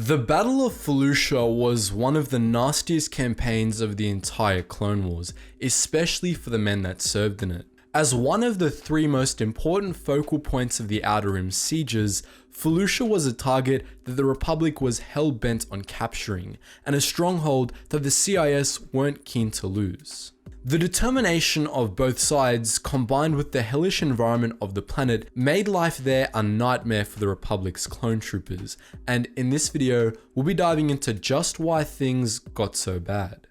The Battle of Felucia was one of the nastiest campaigns of the entire Clone Wars, especially for the men that served in it. As one of the three most important focal points of the Outer Rim sieges, Felucia was a target that the Republic was hell-bent on capturing, and a stronghold that the CIS weren't keen to lose. The determination of both sides, combined with the hellish environment of the planet, made life there a nightmare for the Republic's clone troopers, and in this video, we'll be diving into just why things got so bad.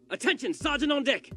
Attention, Sergeant on deck!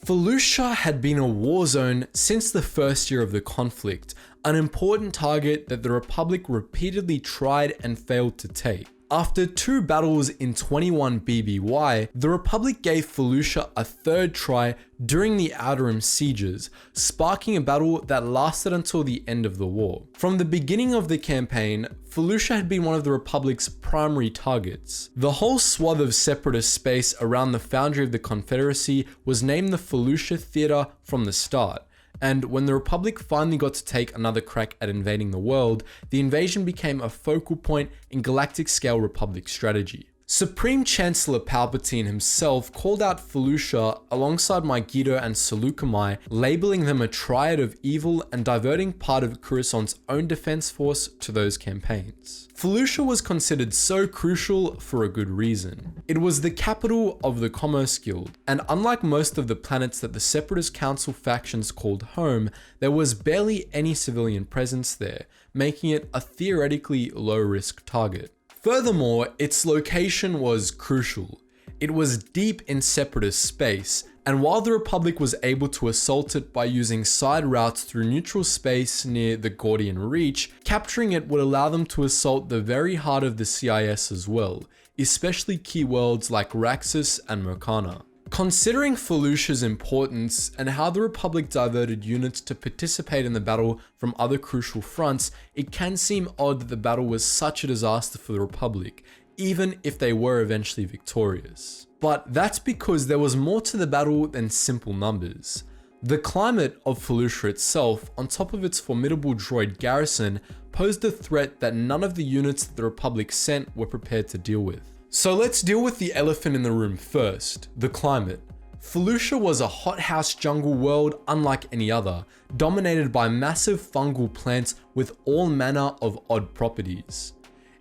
Felucia had been a war zone since the first year of the conflict, an important target that the Republic repeatedly tried and failed to take. After two battles in 21 BBY, the Republic gave Felucia a third try during the Outer Rim sieges, sparking a battle that lasted until the end of the war. From the beginning of the campaign, Felucia had been one of the Republic's primary targets. The whole swath of separatist space around the foundry of the Confederacy was named the Felucia Theater from the start. And when the Republic finally got to take another crack at invading the world, the invasion became a focal point in galactic-scale Republic strategy. Supreme Chancellor Palpatine himself called out Felucia alongside Megiddo and Seleucami, labeling them a triad of evil and diverting part of Coruscant's own defense force to those campaigns. Felucia was considered so crucial for a good reason. It was the capital of the Commerce Guild, and unlike most of the planets that the Separatist Council factions called home, there was barely any civilian presence there, making it a theoretically low-risk target. Furthermore, its location was crucial. It was deep in Separatist space, and while the Republic was able to assault it by using side routes through neutral space near the Gordian Reach, capturing it would allow them to assault the very heart of the CIS as well, especially key worlds like Raxus and Mokana. Considering Felucia's importance and how the Republic diverted units to participate in the battle from other crucial fronts, it can seem odd that the battle was such a disaster for the Republic, even if they were eventually victorious. But that's because there was more to the battle than simple numbers. The climate of Felucia itself, on top of its formidable droid garrison, posed a threat that none of the units that the Republic sent were prepared to deal with. So let's deal with the elephant in the room first, the climate. Felucia was a hothouse jungle world unlike any other, dominated by massive fungal plants with all manner of odd properties.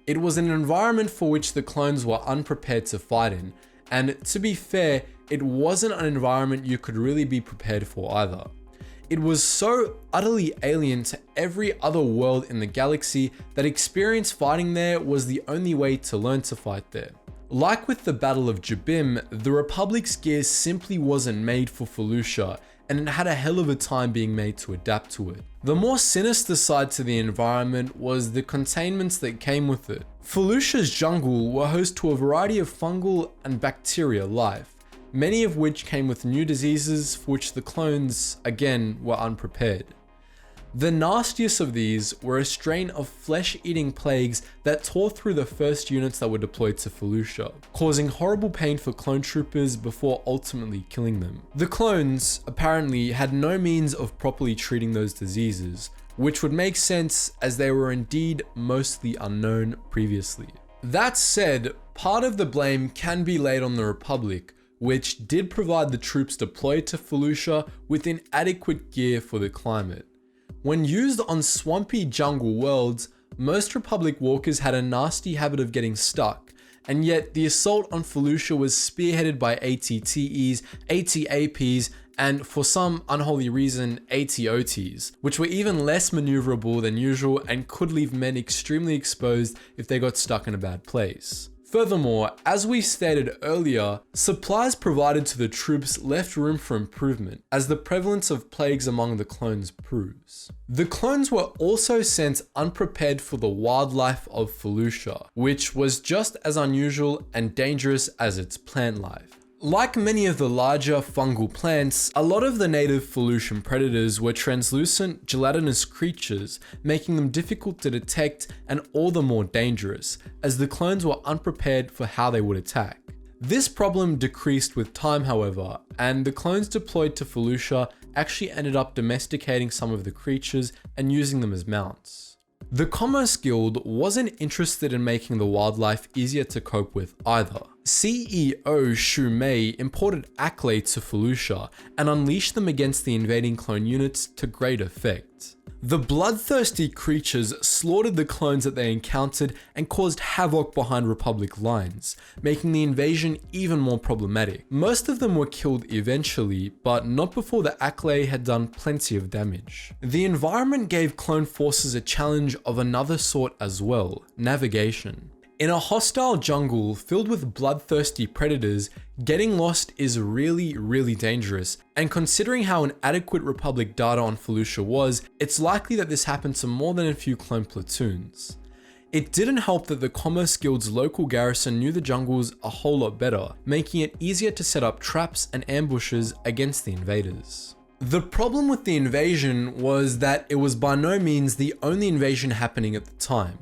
It was an environment for which the clones were unprepared to fight in, and to be fair, it wasn't an environment you could really be prepared for either. It was so utterly alien to every other world in the galaxy that experience fighting there was the only way to learn to fight there. Like with the Battle of Jabim, the Republic's gear simply wasn't made for Felucia, and it had a hell of a time being made to adapt to it. The more sinister side to the environment was the containments that came with it. Felucia's jungle were host to a variety of fungal and bacteria life, many of which came with new diseases for which the clones, again, were unprepared. The nastiest of these were a strain of flesh-eating plagues that tore through the first units that were deployed to Felucia, causing horrible pain for clone troopers before ultimately killing them. The clones, apparently, had no means of properly treating those diseases, which would make sense as they were indeed mostly unknown previously. That said, part of the blame can be laid on the Republic, which did provide the troops deployed to Felucia with inadequate gear for the climate. When used on swampy jungle worlds, most Republic walkers had a nasty habit of getting stuck, and yet the assault on Felucia was spearheaded by ATTEs, ATAPs, and for some unholy reason, ATOTs, which were even less maneuverable than usual and could leave men extremely exposed if they got stuck in a bad place. Furthermore, as we stated earlier, supplies provided to the troops left room for improvement, as the prevalence of plagues among the clones proves. The clones were also sent unprepared for the wildlife of Felucia, which was just as unusual and dangerous as its plant life. Like many of the larger fungal plants, a lot of the native Felucian predators were translucent, gelatinous creatures, making them difficult to detect and all the more dangerous, as the clones were unprepared for how they would attack. This problem decreased with time, however, and the clones deployed to Felucia actually ended up domesticating some of the creatures and using them as mounts. The Commerce Guild wasn't interested in making the wildlife easier to cope with either. CEO Shu Mei imported Acklay to Felucia and unleashed them against the invading clone units to great effect. The bloodthirsty creatures slaughtered the clones that they encountered and caused havoc behind Republic lines, making the invasion even more problematic. Most of them were killed eventually, but not before the Acklay had done plenty of damage. The environment gave clone forces a challenge of another sort as well: navigation. In a hostile jungle filled with bloodthirsty predators, getting lost is really dangerous, and considering how inadequate Republic data on Felucia was, it's likely that this happened to more than a few clone platoons. It didn't help that the Commerce Guild's local garrison knew the jungles a whole lot better, making it easier to set up traps and ambushes against the invaders. The problem with the invasion was that it was by no means the only invasion happening at the time.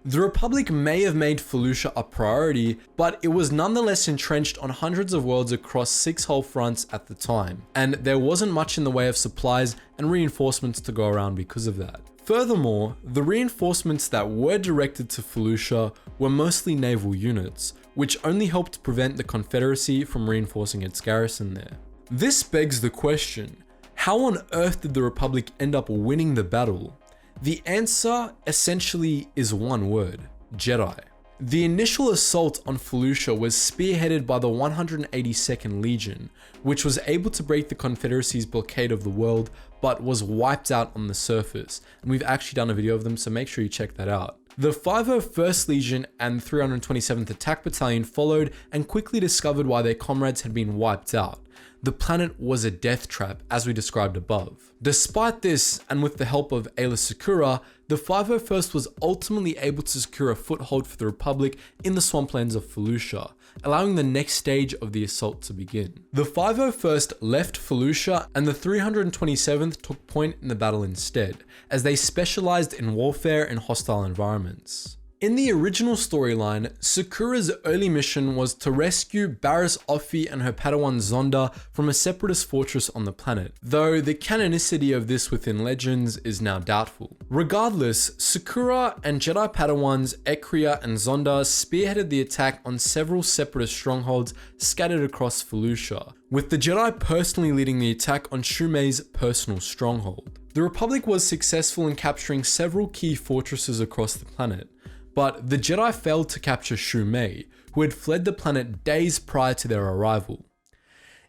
The Republic may have made Felucia a priority, but it was nonetheless entrenched on hundreds of worlds across 6 whole fronts at the time, and there wasn't much in the way of supplies and reinforcements to go around because of that. Furthermore, the reinforcements that were directed to Felucia were mostly naval units, which only helped prevent the Confederacy from reinforcing its garrison there. This begs the question, how on earth did the Republic end up winning the battle? The answer essentially is one word: Jedi. The initial assault on Felucia was spearheaded by the 182nd Legion, which was able to break the Confederacy's blockade of the world, but was wiped out on the surface, and we've actually done a video of them, so make sure you check that out. The 501st Legion and 327th Attack Battalion followed and quickly discovered why their comrades had been wiped out. The planet was a death trap, as we described above. Despite this, and with the help of Aayla Secura, the 501st was ultimately able to secure a foothold for the Republic in the swamplands of Felucia, allowing the next stage of the assault to begin. The 501st left Felucia, and the 327th took point in the battle instead, as they specialized in warfare in hostile environments. In the original storyline, Sakura's early mission was to rescue Barriss Offee and her Padawan Zonda from a separatist fortress on the planet, though the canonicity of this within Legends is now doubtful. Regardless, Sakura and Jedi Padawans Ekria and Zonda spearheaded the attack on several separatist strongholds scattered across Felucia, with the Jedi personally leading the attack on Shu Mei's personal stronghold. The Republic was successful in capturing several key fortresses across the planet, but the Jedi failed to capture Shu Mei, who had fled the planet days prior to their arrival.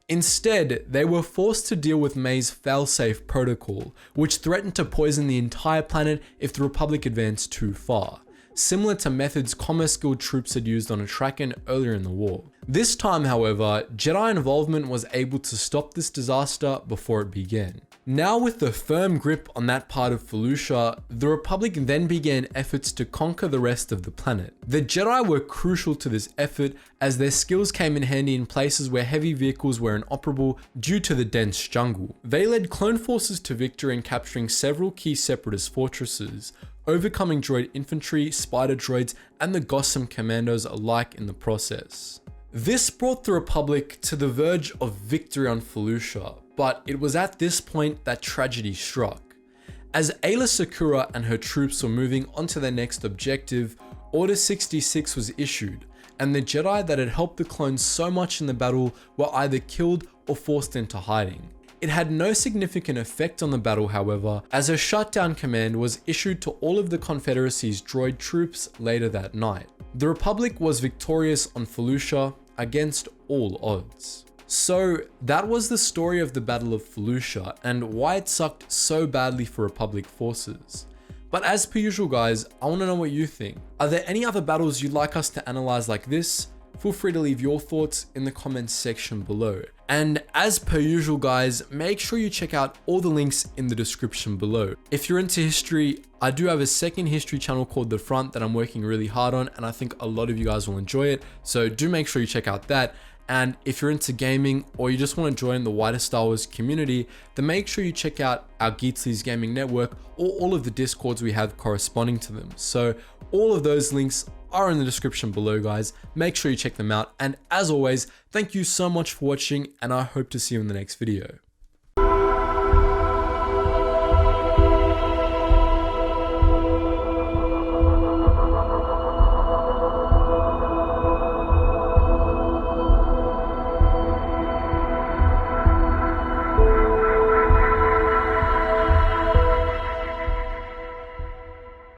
Instead, they were forced to deal with Mei's failsafe protocol, which threatened to poison the entire planet if the Republic advanced too far, similar to methods Commerce Guild troops had used on Atrakan earlier in the war. This time, however, Jedi involvement was able to stop this disaster before it began. Now with the firm grip on that part of Felucia, the Republic then began efforts to conquer the rest of the planet. The Jedi were crucial to this effort, as their skills came in handy in places where heavy vehicles were inoperable due to the dense jungle. They led clone forces to victory in capturing several key separatist fortresses, overcoming droid infantry, spider droids, and the Gossam commandos alike in the process. This brought the Republic to the verge of victory on Felucia, but it was at this point that tragedy struck. As Aayla Secura and her troops were moving on to their next objective, Order 66 was issued, and the Jedi that had helped the clones so much in the battle were either killed or forced into hiding. It had no significant effect on the battle, however, as a shutdown command was issued to all of the Confederacy's droid troops later that night. The Republic was victorious on Felucia against all odds. So that was the story of the Battle of Felucia and why it sucked so badly for Republic forces. But as per usual guys, I want to know what you think. Are there any other battles you'd like us to analyze like this? Feel free to leave your thoughts in the comments section below. And as per usual guys, make sure you check out all the links in the description below. If you're into history, I do have a second history channel called The Front that I'm working really hard on, and I think a lot of you guys will enjoy it. So do make sure you check out that. And if you're into gaming or you just want to join the wider Star Wars community, then make sure you check out our Geetsly's gaming network or all of the discords we have corresponding to them. So all of those links are in the description below, guys. Make sure you check them out. And as always, thank you so much for watching, and I hope to see you in the next video.